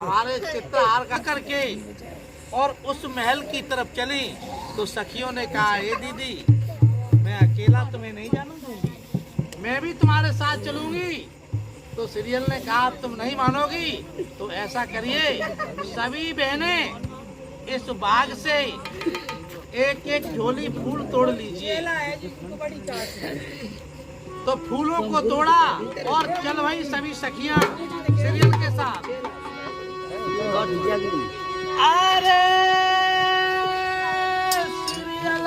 हमारे चित्रहार का करके और उस महल की तरफ चली तो सखियों ने कहा, ए दीदी मैं अकेला तुम्हें नहीं जाने दूंगी, मैं भी तुम्हारे साथ चलूंगी। तो सीरियल ने कहा तुम नहीं मानोगी तो ऐसा करिए, सभी बहनें इस बाग से एक एक झोली फूल तोड़ लीजिए। तो फूलों को तोड़ा और चल भाई सभी सखियां सीरियल के साथ। अरे सीरियल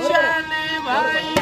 चले भाई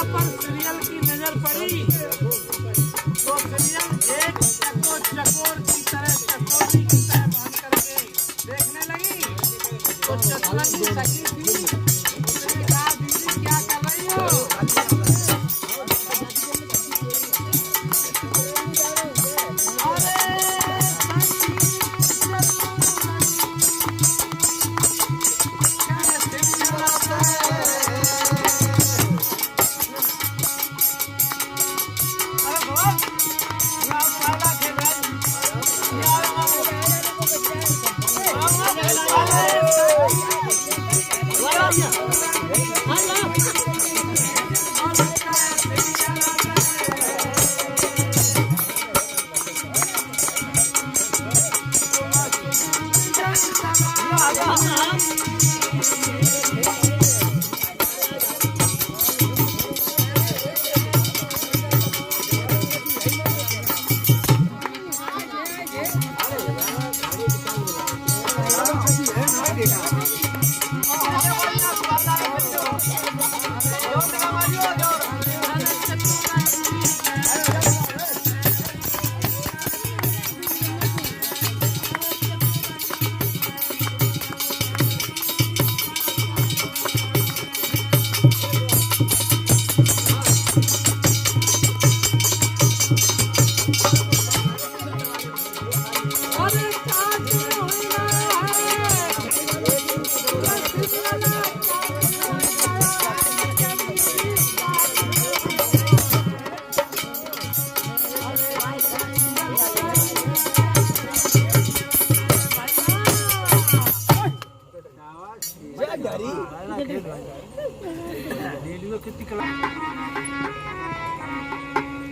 पर सीरियल की नजर पड़ी तो सीरियल एक चकोर की तरह चकोरी की तरह बन करके देखने लगी। तो चतुरंगी सखी थी, उसने कहा दीदी क्या कर रही हो?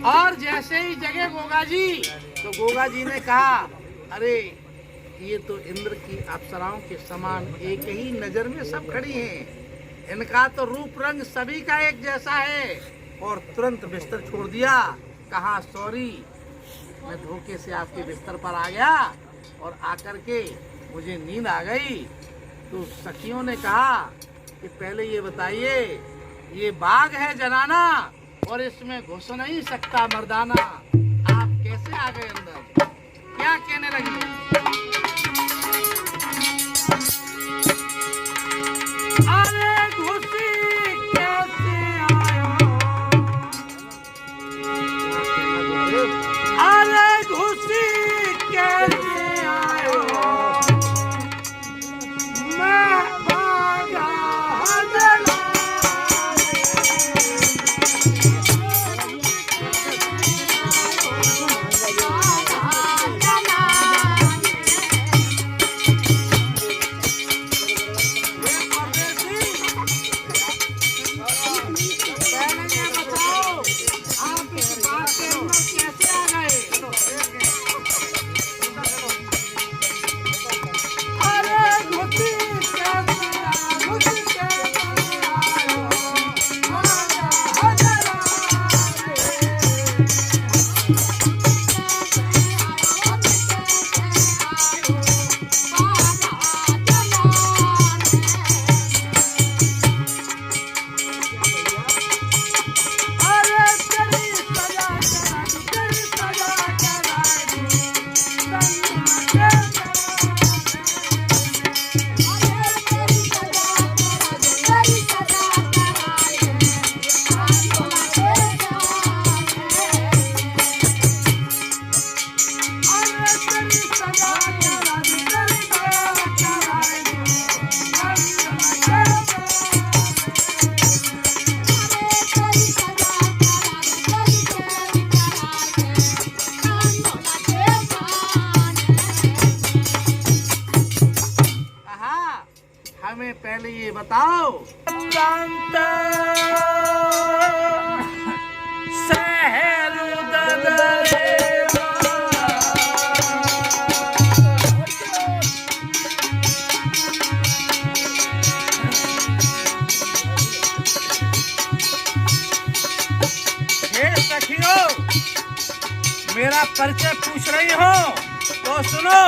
और जैसे ही जगे गोगा जी, तो गोगा जी ने कहा, अरे ये तो इंद्र की अप्सराओं के समान एक ही नजर में सब खड़ी हैं, इनका तो रूप रंग सभी का एक जैसा है। और तुरंत बिस्तर छोड़ दिया, कहा सॉरी, मैं धोखे से आपके बिस्तर पर आ गया और आकर के मुझे नींद आ गई। तो सखियों ने कहा कि पहले ये बताइए, ये बाग है जनाना और इसमें घुस नहीं सकता मर्दाना, आप कैसे आ गए अंदर? क्या कहने लगी? अरे घुसी कैसे आयो, अरे घुसी कैसे आयो, मैं भागा हजला। हमें पहले ये बताओ, सखियों, मेरा परिचय पूछ रही हो तो सुनो।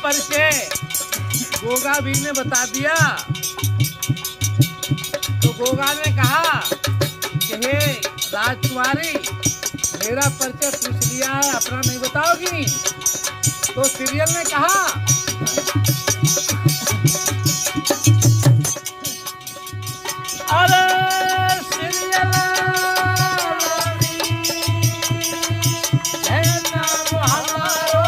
परिचय गोगा भी ने बता दिया। तो गोगा ने कहा कि हे राजकुमारी, मेरा परिचय पूछ लिया है, अपना नहीं बताओगी? तो सीरियल ने कहा अरे सीरियल है नाम हमारो,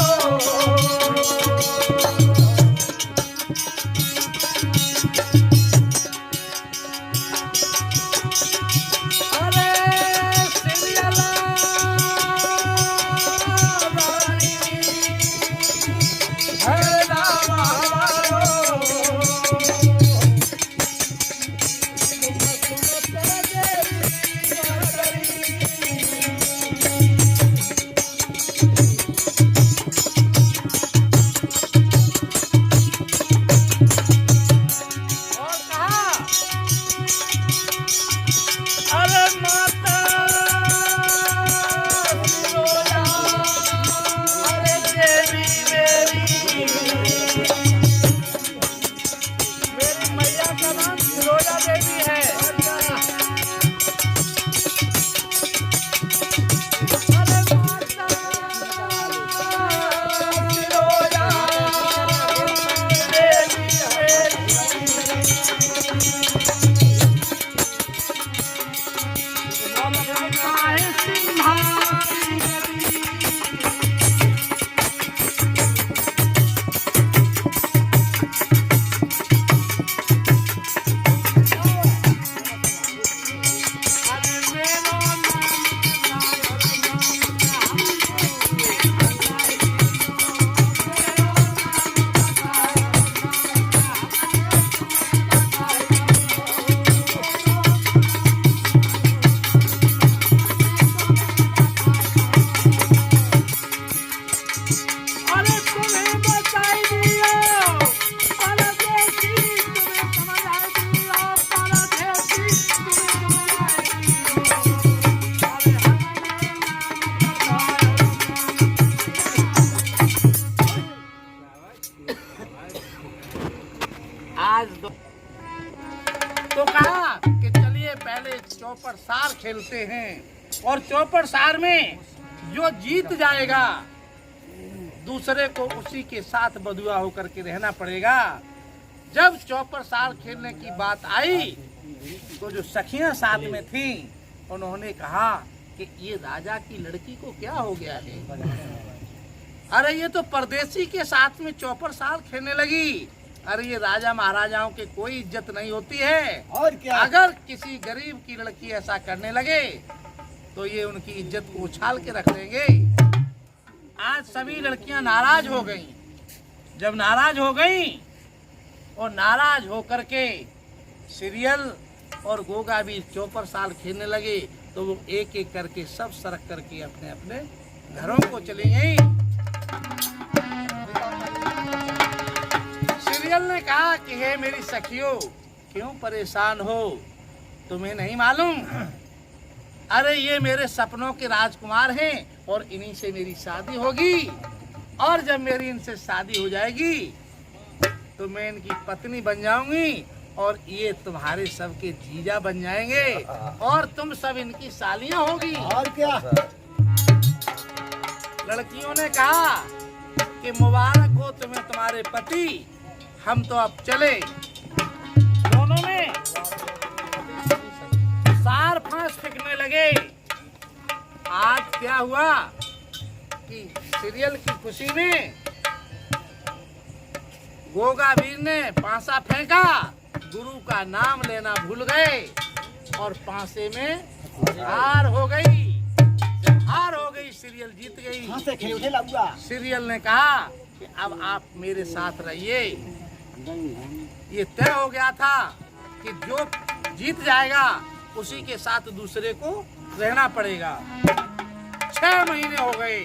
तो कहा कि चलिए पहले चौपड़ सार खेलते हैं, और चौपड़ सार में जो जीत जाएगा दूसरे को उसी के साथ बदुआ होकर के रहना पड़ेगा। जब चौपड़ सार खेलने की बात आई तो जो सखियां साथ में थीं उन्होंने कहा कि ये राजा की लड़की को क्या हो गया है, अरे ये तो परदेसी के साथ में चौपड़ सार खेलने लगी। अरे ये राजा महाराजाओं के कोई इज्जत नहीं होती है, और क्या अगर किसी गरीब की लड़की ऐसा करने लगे तो ये उनकी इज्जत को उछाल के रख देंगे। आज सभी लड़कियां नाराज हो गईं। जब नाराज हो गईं और नाराज होकर के सीरियल और गोगा भी चौपड़ साल खेलने लगे, तो वो एक एक करके सब सरक करके अपने अपने घरों को चली गईं। सीरियल ने कहा कि हे मेरी सखियों, क्यों परेशान हो, तुम्हें नहीं मालूम? अरे ये मेरे सपनों के राजकुमार हैं और इन्हीं से मेरी शादी होगी, और जब मेरी इनसे शादी हो जाएगी तो मैं इनकी पत्नी बन जाऊंगी और ये तुम्हारे सबके जीजा बन जाएंगे और तुम सब इनकी सालियां होगी। और क्या? लड़कियों ने कहा कि मुबारक हो तुम्हें तुम्हारे पति, हम तो अब चले। दोनों में सार फांस फेंकने लगे। आज क्या हुआ कि सीरियल की खुशी में गोगा वीर ने पांसा फेंका, गुरु का नाम लेना भूल गए और पांसे में हार हो गई। जब हार हो गई, सीरियल जीत गई। सीरियल ने कहा कि अब आप मेरे साथ रहिए। ये तय हो गया था कि जो जीत जाएगा उसी के साथ दूसरे को रहना पड़ेगा। 6 महीने हो गए।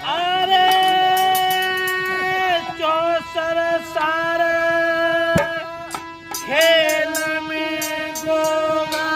अरे चौसर सारे खेल में गोगा,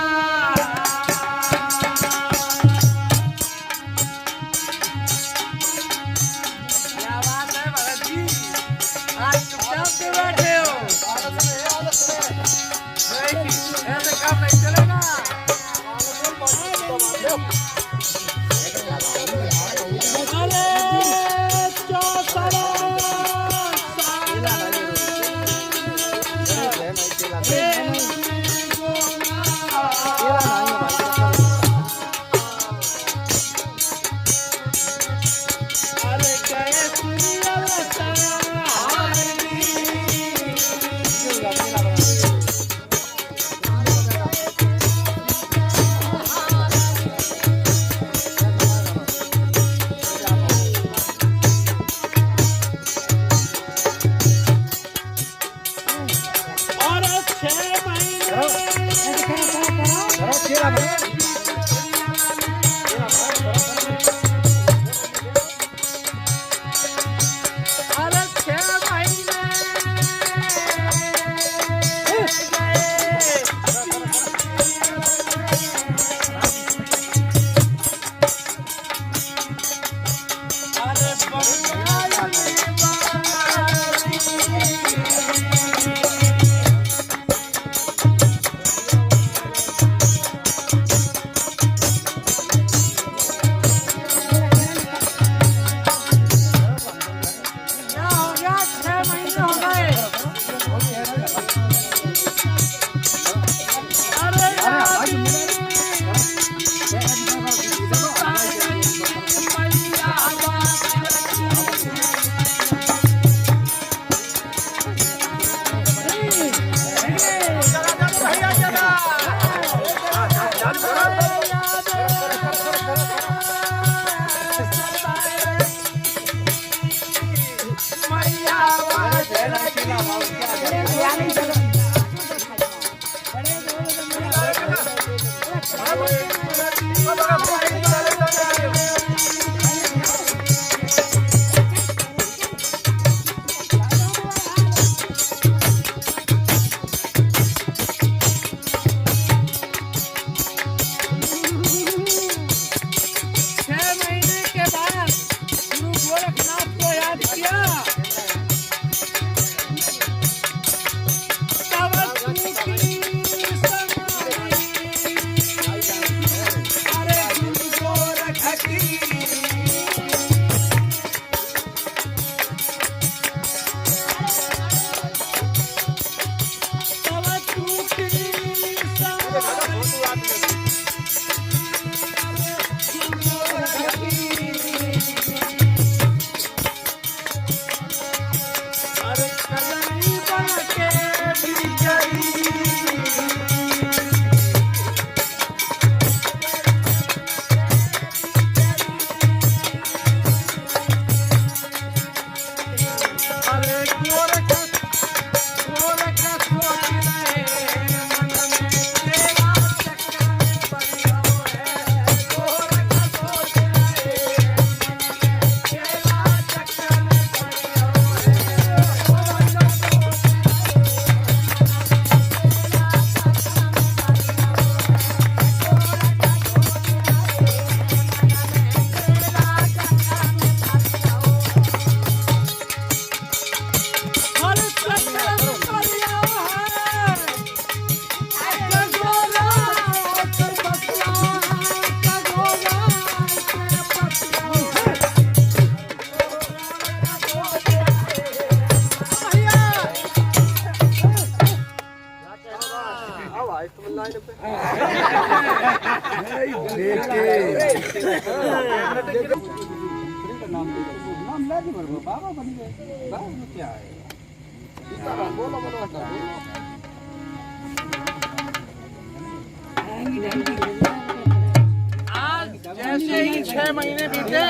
आज जैसे ही 6 महीने बीते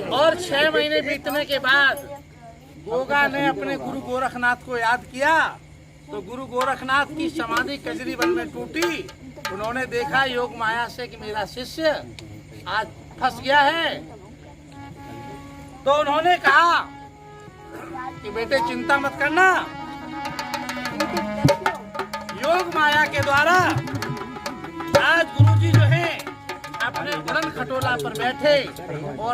और 6 महीने बीतने के बाद गोगा ने अपने गुरु गोरखनाथ को याद किया तो गुरु गोरखनाथ की समाधि कजरी वन में टूटी। उन्होंने देखा योग माया से कि मेरा शिष्य आज फंस गया है, तो उन्होंने कहा कि बेटे चिंता मत करना, योग माया के द्वारा आज गुरुजी जो हैं अपने उड़न खटोला पर बैठे और